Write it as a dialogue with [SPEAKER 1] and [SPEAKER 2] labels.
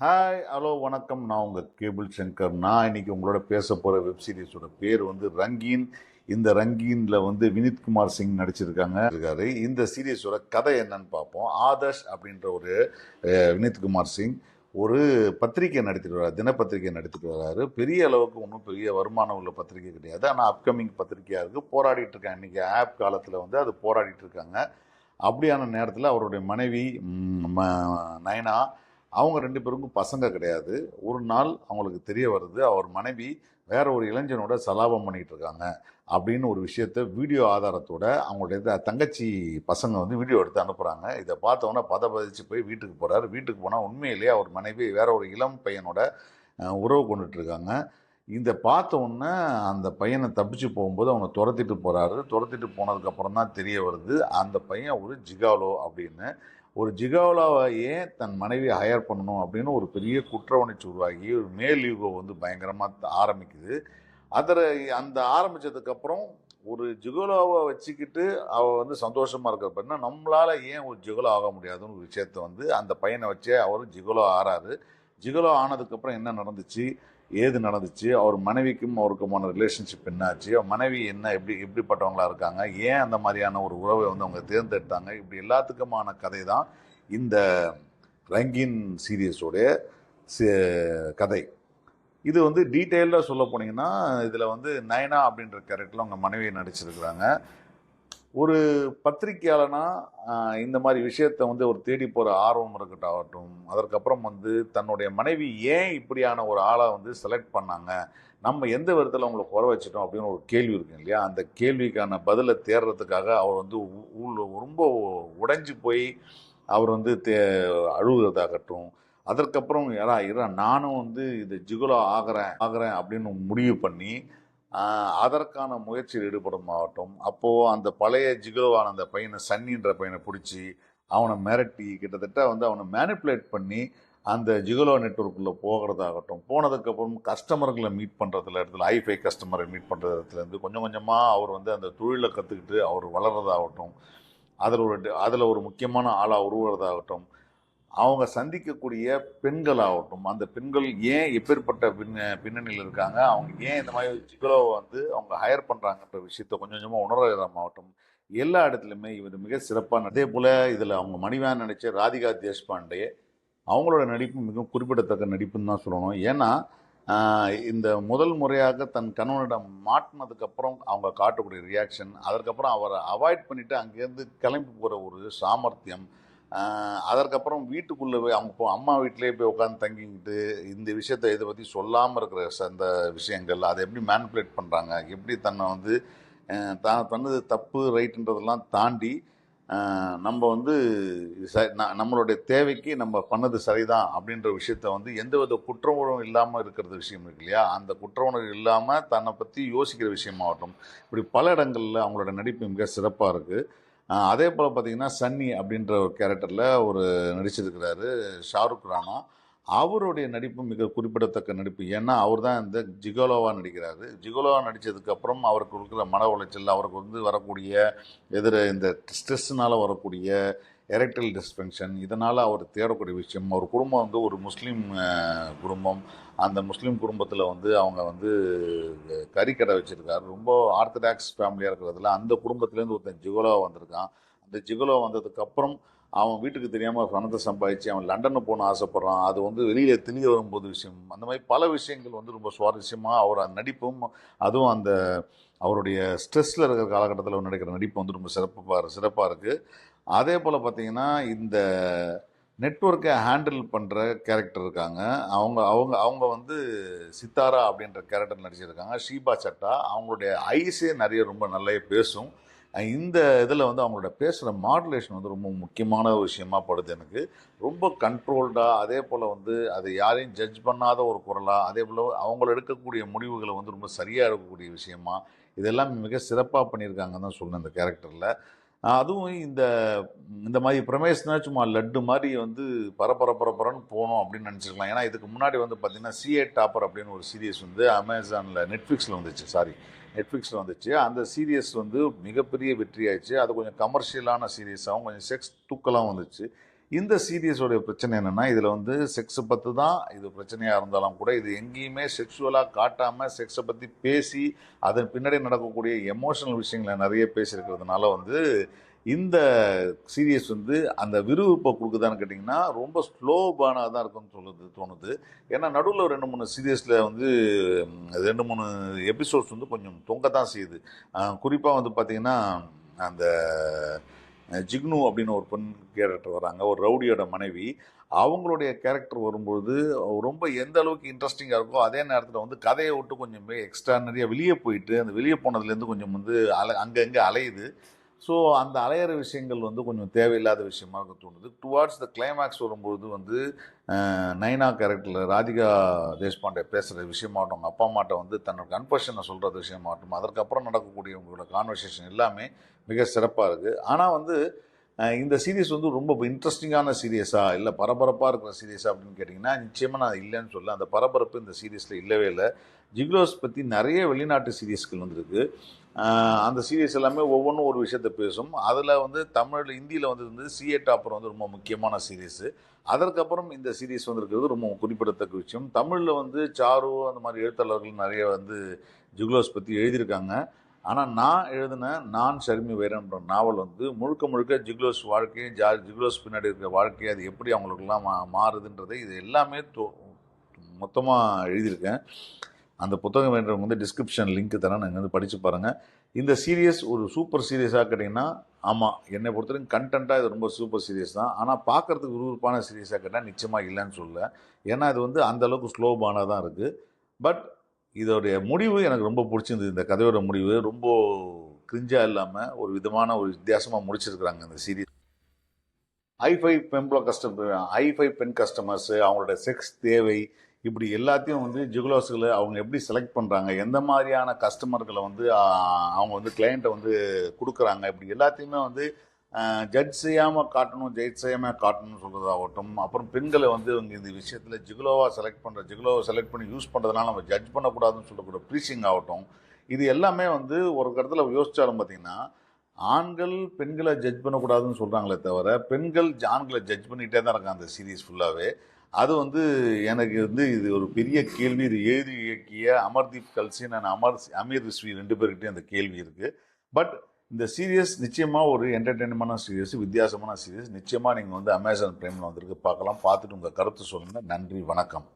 [SPEAKER 1] Hi hello வணக்கம். நான் உங்கள் கேபிள் சங்கர். நான் இன்னைக்கு உங்களோட பேச போகிற வெப் சீரிஸோட பேர் வந்து ரங்கீன். இந்த ரங்கீனில் வந்து வினித்குமார் சிங் நடிச்சிருக்காரு. இந்த சீரியஸோட கதை என்னன்னு பார்ப்போம். ஆதர்ஷ் அப்படின்ற ஒரு வினித்குமார் சிங் ஒரு பத்திரிகை நடத்திட்டு வர்றாரு, தினப்பத்திரிகை நடத்திட்டு வர்றாரு. பெரிய அளவுக்கு ஒன்றும் பெரிய வருமானம் உள்ள பத்திரிகை கிடையாது, ஆனால் அப்கமிங் பத்திரிகையாக இருக்குது. போராடிட்டு இருக்காங்க. இன்னைக்கு ஆப் காலத்தில் வந்து அது போராடிட்டு இருக்காங்க. அப்படியான நேரத்தில் அவருடைய மனைவி நயனா, அவங்க 2 பேருக்கும் பசங்க கிடையாது. ஒரு நாள் அவங்களுக்கு தெரிய வருது, அவர் மனைவி வேற ஒரு இளைஞனோட சலாபம் பண்ணிட்டு இருக்காங்க அப்படின்னு ஒரு விஷயத்த வீடியோ ஆதாரத்தோட அவங்களுடைய தங்கச்சி பசங்க வந்து வீடியோ எடுத்து அனுப்புகிறாங்க. இதை பார்த்தவொன்னே பதபதிச்சு போய் வீட்டுக்கு போகிறாரு. வீட்டுக்கு போனால் உண்மையிலேயே அவர் மனைவி வேற ஒரு இளம் பையனோட உறவு கொண்டுட்டு இருக்காங்க. இந்த பார்த்த உடனே அந்த பையனை தப்பிச்சு போகும்போது அவனை துரத்திட்டு போகிறாரு. துரத்திட்டு போனதுக்கப்புறம் தான் தெரிய வருது அந்த பையன் ஒரு ஜிகாலோ அப்படின்னு. ஒரு ஜிகாலாவை ஏன் தன் மனைவியை ஹையர் பண்ணணும் அப்படின்னு ஒரு பெரிய குற்ற உணர்ச்சி உருவாகி ஒரு மேல் யூகோ வந்து பயங்கரமாக ஆரம்பிக்குது. அதில் அந்த ஆரம்பித்ததுக்கப்புறம் ஒரு ஜிகோலாவை வச்சுக்கிட்டு அவள் வந்து சந்தோஷமாக இருக்கிறப்ப நம்மளால் ஏன் ஒரு ஜிகோலோ ஆக முடியாதுன்னு ஒரு விஷயத்த வந்து அந்த பையனை வச்சே அவர் ஜிகோலோ ஆறாரு. ஜிகோலோ ஆனதுக்கப்புறம் என்ன நடந்துச்சு, ஏது நடந்துச்சு, அவர் மனைவிக்கும் அவருக்குமான ரிலேஷன்ஷிப் என்னாச்சு, அவர் மனைவி என்ன எப்படிப்பட்டவங்களா இருக்காங்க, ஏன் அந்த மாதிரியான ஒரு உறவை வந்து அவங்க தேர்ந்தெடுத்தாங்க, இப்படி எல்லாத்துக்குமான கதை தான் இந்த ரங்கீன் சீரியஸோடைய கதை. இது வந்து டீட்டெயில்டாக சொல்ல போனீங்கன்னா இதில் வந்து நயனா அப்படின்ற கேரக்டரில் அவங்க மனைவியை நடிச்சிருக்கிறாங்க. ஒரு பத்திரிகையாளனா இந்த மாதிரி விஷயத்த வந்து ஒரு தேடி போகிற ஆர்வம் இருக்கட்டாகட்டும், அதற்கப்புறம் வந்து தன்னுடைய மனைவி ஏன் இப்படியான ஒரு ஆளை வந்து செலக்ட் பண்ணாங்க, நம்ம எந்த விதத்தில் அவங்களை குறை வச்சிட்டோம் அப்படின்னு ஒரு கேள்வி இருக்கு இல்லையா, அந்த கேள்விக்கான பதிலை தேடுறதுக்காக அவர் வந்து ரொம்ப உடைஞ்சு போய் அவர் வந்து அழுகுறதாகட்டும், அதற்கப்புறம் யாரா நானும் வந்து இது ஜிகுலோ ஆகிறேன் அப்படின்னு முடிவு பண்ணி அதற்கான முயற்சியில் ஈடுபடுமாகட்டும். அப்போது அந்த பழைய ஜிகோவான அந்த பையனை, சன்னின்ற பையனை பிடிச்சி அவனை மிரட்டி கிட்டத்தட்ட வந்து அவனை மேனிப்புலேட் பண்ணி அந்த ஜிகோலோ நெட்வொர்க்குள்ளே போகிறதாகட்டும், போனதுக்கப்புறம் கஸ்டமர்களை மீட் பண்ணுறதுல இடத்துல ஐஃபை கஸ்டமரை மீட் பண்ணுற இடத்துலேருந்து கொஞ்சம் கொஞ்சமாக அவர் வந்து அந்த தொழிலை கற்றுக்கிட்டு அவர் வளர்கிறதாகட்டும், அதில் ஒரு முக்கியமான ஆளாக உருவுறதாகட்டும், அவங்க சந்திக்கக்கூடிய பெண்கள் ஆகட்டும், அந்த பெண்கள் ஏன் எப்பேற்பட்ட பின்னணியில் இருக்காங்க, அவங்க ஏன் இந்த மாதிரி ஜிகோலோவை வந்து அவங்க ஹையர் பண்ணுறாங்கன்ற விஷயத்த கொஞ்சம் கொஞ்சமாக உணர்றதாகட்டும், எல்லா இடத்துலையுமே இவர் மிக சிறப்பாக. அதே போல் இதில் அவங்க மணிவண்ணன் நடித்த ராதிகா தேஷ்பாண்டே, அவங்களோட நடிப்பு மிகவும் குறிப்பிடத்தக்க நடிப்புன்னு தான் சொல்லணும். ஏன்னா இந்த முதல் முறையாக தன் கணவனிடம் மாட்டினதுக்கப்புறம் அவங்க காட்டக்கூடிய ரியாக்ஷன், அதற்கப்புறம் அவரை அவாய்ட் பண்ணிவிட்டு அங்கேருந்து கிளம்பி போகிற ஒரு சாமர்த்தியம், அதற்கப்புறம் வீட்டுக்குள்ளே போய் அவங்க அம்மா வீட்டிலேயே போய் உட்காந்து தங்கிக்கிட்டு இந்த விஷயத்தை இதை பற்றி சொல்லாமல் இருக்கிற அந்த விஷயங்கள், அதை எப்படி மேனிப்புலேட் பண்ணுறாங்க, எப்படி தன்னை வந்து தான் பண்ணது தப்பு ரைட்டுன்றதெல்லாம் தாண்டி நம்ம வந்து நம்மளுடைய தேவைக்கு நம்ம பண்ணது சரிதான் அப்படின்ற விஷயத்த வந்து எந்தவித குற்ற உணர்வும் இல்லாமல் இருக்கிறது விஷயம் இருக்கு இல்லையா, அந்த குற்ற உணர்வு இல்லாமல் தன்னை பற்றி யோசிக்கிற விஷயமாகட்டும், இப்படி பல இடங்களில் அவங்களோட நடிப்பு மிக சிறப்பாக இருக்குது. அதே போல் பார்த்தீங்கன்னா சன்னி அப்படின்ற ஒரு கேரக்டரில் ஒரு நடிச்சிருக்கிறாரு ஷாருக் ரானா. அவருடைய நடிப்பு மிக குறிப்பிடத்தக்க நடிப்பு. ஏன்னா அவர் தான் இந்த ஜிகோலோவா நடிக்கிறாரு. ஜிகோலோவா நடித்ததுக்கப்புறம் அவருக்கு இருக்கிற மன உளைச்சல், அவருக்கு வந்து வரக்கூடிய இந்த ஸ்ட்ரெஸ்ஸுனால் வரக்கூடிய எரெக்டல் டிஸ்ஃபங்க்ஷன், இதனால் அவர் தேடக்கூடிய விஷயம், அவர் குடும்பம் வந்து ஒரு முஸ்லீம் குடும்பம். அந்த முஸ்லீம் குடும்பத்தில் வந்து அவங்க வந்து கறிக்கடை வச்சுருக்காரு. ரொம்ப ஆர்த்தடாக்ஸ் ஃபேமிலியாக இருக்கிறதுல அந்த குடும்பத்துலேருந்து ஒருத்தன் ஜிகோலோவா வந்திருக்கான். அந்த ஜிகோலோ வந்ததுக்கப்புறம் அவன் வீட்டுக்கு தெரியாமல் பணத்தை சம்பாதிச்சு அவன் லண்டனு போகணும்னு ஆசைப்பட்றான். அது வந்து வெளியில் தெரிய வரும்போது விஷயம், அந்த மாதிரி பல விஷயங்கள் வந்து ரொம்ப சுவாரஸ்யமாக அவர் அந்த நடிப்பும், அதுவும் அந்த அவருடைய ஸ்ட்ரெஸ்ஸில் இருக்கிற காலகட்டத்தில் நடிக்கிற நடிப்பு வந்து ரொம்ப சிறப்பாக இருக்குது. அதே போல் பார்த்தீங்கன்னா இந்த நெட்வொர்க்கை ஹேண்டில் பண்ணுற கேரக்டர் இருக்காங்க. அவங்க அவங்க அவங்க வந்து சித்தாரா அப்படின்ற கேரக்டர் நடிச்சிருக்காங்க. ஷீபா சட்டா, அவங்களுடைய ஐஸே நிறைய ரொம்ப நல்லா பேசும். இந்த இதில் வந்து அவங்களோட பேசுகிற மாடுலேஷன் வந்து ரொம்ப முக்கியமான விஷயமா படுது எனக்கு. ரொம்ப கண்ட்ரோல்டாக, அதே போல் வந்து அது யாரையும் ஜட்ஜ் பண்ணாத ஒரு குரலாக, அதே போல் அவங்கள எடுக்கக்கூடிய முடிவுகளை வந்து ரொம்ப சரியாக எடுக்கக்கூடிய விஷயமா, இதெல்லாம் மிக சிறப்பாக பண்ணியிருக்காங்கன்னு தான் சொல்லணும் இந்த கேரக்டரில். அதுவும் இந்த இந்த மாதிரி பிரமேஷ்னா சும்மா லட்டு மாதிரி வந்து பரபரன்னு போகணும் அப்படின்னு நினச்சிருக்கலாம். ஏன்னா இதுக்கு முன்னாடி வந்து பார்த்தீங்கன்னா சிஏ டாப்பர் அப்படின்னு ஒரு சீரியஸ் வந்து அமேசானில் நெட்ஃப்ளிக்ஸில் வந்துச்சு. அந்த சீரியஸ் வந்து மிகப்பெரிய வெற்றி ஆயிடுச்சு. அது கொஞ்சம் கமர்ஷியலான சீரியஸாகவும் கொஞ்சம் செக்ஸ் தூக்கலாகவும் வந்துச்சு. இந்த சீரியஸோடைய பிரச்சனை என்னன்னா, இதில் வந்து செக்ஸை பற்றி தான் இது பிரச்சனையாக இருந்தாலும் கூட இது எங்கேயுமே செக்ஷுவலாக காட்டாமல் செக்ஸை பற்றி பேசி அதன் பின்னாடி நடக்கக்கூடிய எமோஷனல் விஷயங்களை நிறைய பேசியிருக்கிறதுனால வந்து இந்த சீரியஸ் வந்து அந்த விறுவிறுப்பை கொடுக்குதான்னு கேட்டிங்கன்னா ரொம்ப ஸ்லோபானாக தான் இருக்குன்னு தோணுது. ஏன்னா நடுவில் 2-3 சீரியஸில் வந்து 2-3 எபிசோட்ஸ் வந்து கொஞ்சம் தொங்க தான் செய்யுது. குறிப்பாக வந்து பார்த்திங்கன்னா அந்த ஜிக்னு அப்படின்னு ஒரு பெண் கேரக்டர் வராங்க, ஒரு ரவுடியோட மனைவி. அவங்களுடைய கேரக்டர் வரும்பொழுது ரொம்ப எந்த அளவுக்கு இன்ட்ரெஸ்டிங்காக இருக்கோ அதே நேரத்தில் வந்து கதையை விட்டு கொஞ்சம் எக்ஸ்ட்ரானரியாக வெளியே போயிட்டு அந்த வெளியே போனதுலேருந்து கொஞ்சம் வந்து அங்கங்கே அலையுது. ஸோ அந்த அலையிற விஷயங்கள் வந்து கொஞ்சம் தேவையில்லாத விஷயமா இருக்க தோணுது. டுவார்ட்ஸ் த கிளைமேக்ஸ் வரும்பொழுது வந்து நைனா கேரக்டரில் ராதிகா தேஷ்பாண்டே பேசுகிற விஷயமாகட்டும், அவங்க அப்பா அம்மாட்ட வந்து தன்னோட கன்ஃபஷனை சொல்கிறது விஷயமாகட்டும், அதற்கப்புறம் நடக்கக்கூடியவங்களோட கான்வர்சேஷன் எல்லாமே மிக சிறப்பாக இருக்குது. ஆனால் வந்து இந்த சீரியஸ் வந்து ரொம்ப இன்ட்ரெஸ்டிங்கான சீரியஸாக இல்லை பரபரப்பாக இருக்கிற சீரியஸா அப்படின்னு கேட்டிங்கன்னா நிச்சயமாக நான் இல்லைன்னு சொல்ல. அந்த பரபரப்பு இந்த சீரியஸில் இல்லவே இல்லை. ஜிக்லோஸ் பற்றி நிறைய வெளிநாட்டு சீரியஸ்கள் வந்துருக்கு. அந்த சீரியஸ் எல்லாமே ஒவ்வொன்றும் ஒரு விஷயத்தை பேசும். அதில் வந்து இந்தியில் வந்து சிஏ டாப்பர் வந்து ரொம்ப முக்கியமான சீரியஸு. அதற்கப்புறம் இந்த சீரியஸ் வந்துருக்கிறது ரொம்ப குறிப்பிடத்தக்க விஷயம். தமிழில் வந்து சாரு அந்த மாதிரி எழுத்தாளர்கள் நிறைய வந்து ஜிக்லோஸ் பற்றி எழுதியிருக்காங்க. ஆனால் நான் எழுதின நான் ஷர்மி வைரன்ற நாவல் வந்து முழுக்க முழுக்க ஜிக்லோஸ் வாழ்க்கையும் ஜிக்லோஸ் பின்னாடி இருக்கிற வாழ்க்கையை அது எப்படி அவங்களுக்கெல்லாம் மாறுதுன்றதை இது எல்லாமே மொத்தமாக எழுதியிருக்கேன். அந்த புத்தகம் வேண்டவங்க வந்து டிஸ்கிரிப்ஷன் லிங்க் தரேன், நீங்கள் வந்து படித்து பாருங்கள். இந்த சீரியஸ் ஒரு சூப்பர் சீரியஸாக கேட்டிங்கன்னா ஆமாம், என்னை பொறுத்தவரைக்கும் கண்டென்ட்டாக இது ரொம்ப சூப்பர் சீரியஸ் தான். ஆனால் பார்க்குறதுக்கு விறுவிறுப்பான சீரியஸாக கேட்டால் நிச்சயமாக இல்லைன்னு சொல்லலை. ஏன்னா இது வந்து அந்தளவுக்கு ஸ்லோபானாக தான் இருக்குது. பட் இதோடைய முடிவு எனக்கு ரொம்ப பிடிச்சிருந்தது. இந்த கதையோட முடிவு ரொம்ப கிரிஞ்சாக இல்லாமல் ஒரு வித்தியாசமாக முடிச்சிருக்கிறாங்க இந்த சீரியஸ். ஹைஃபை பெண் கஸ்டமர்ஸு, அவங்களோட செக்ஸ் தேவை, இப்படி எல்லாத்தையும் வந்து ஜிகுலோஸ்களை அவங்க எப்படி செலக்ட் பண்ணுறாங்க, எந்த மாதிரியான கஸ்டமர்களை வந்து அவங்க வந்து கிளைண்ட்டை வந்து கொடுக்குறாங்க, இப்படி எல்லாத்தையுமே வந்து ஜட்ஜ் செய்யாமல் காட்டணும்னு சொல்கிறதாகட்டும். அப்புறம் பெண்களை வந்து அவங்க இந்த விஷயத்தில் ஜிகுலோவை செலக்ட் பண்ணி யூஸ் பண்ணுறதுனால நம்ம ஜட்ஜ் பண்ணக்கூடாதுன்னு சொல்லக்கூடிய ப்ரீச்சிங் ஆகட்டும். இது எல்லாமே வந்து ஒரு இடத்துல யோசிச்சாலும் பார்த்திங்கன்னா ஆண்கள் பெண்களை ஜட்ஜ் பண்ணக்கூடாதுன்னு சொல்கிறாங்களே தவிர பெண்கள் ஆண்களை ஜட்ஜ் பண்ணிகிட்டே தான் இருக்காங்க அந்த சீரீஸ் ஃபுல்லாகவே. அது வந்து எனக்கு வந்து இது ஒரு பெரிய கேள்வி. இது எழுதி இயக்கிய அமர்தீப் கல்சின் அண்ட் அமீர் ரிஸ்வி 2 பேர்கிட்டையும் அந்த கேள்வி இருக்குது. பட் இந்த சீரியஸ் நிச்சயமாக ஒரு என்டர்டெயின்மெண்டான சீரியஸ், வித்தியாசமான சீரியஸ். நிச்சயமாக நீங்கள் வந்து அமேசான் பிரைமில் வந்துருக்கு, பார்க்கலாம். பார்த்துட்டு உங்கள் கருத்து சொல்லுங்கள். நன்றி, வணக்கம்.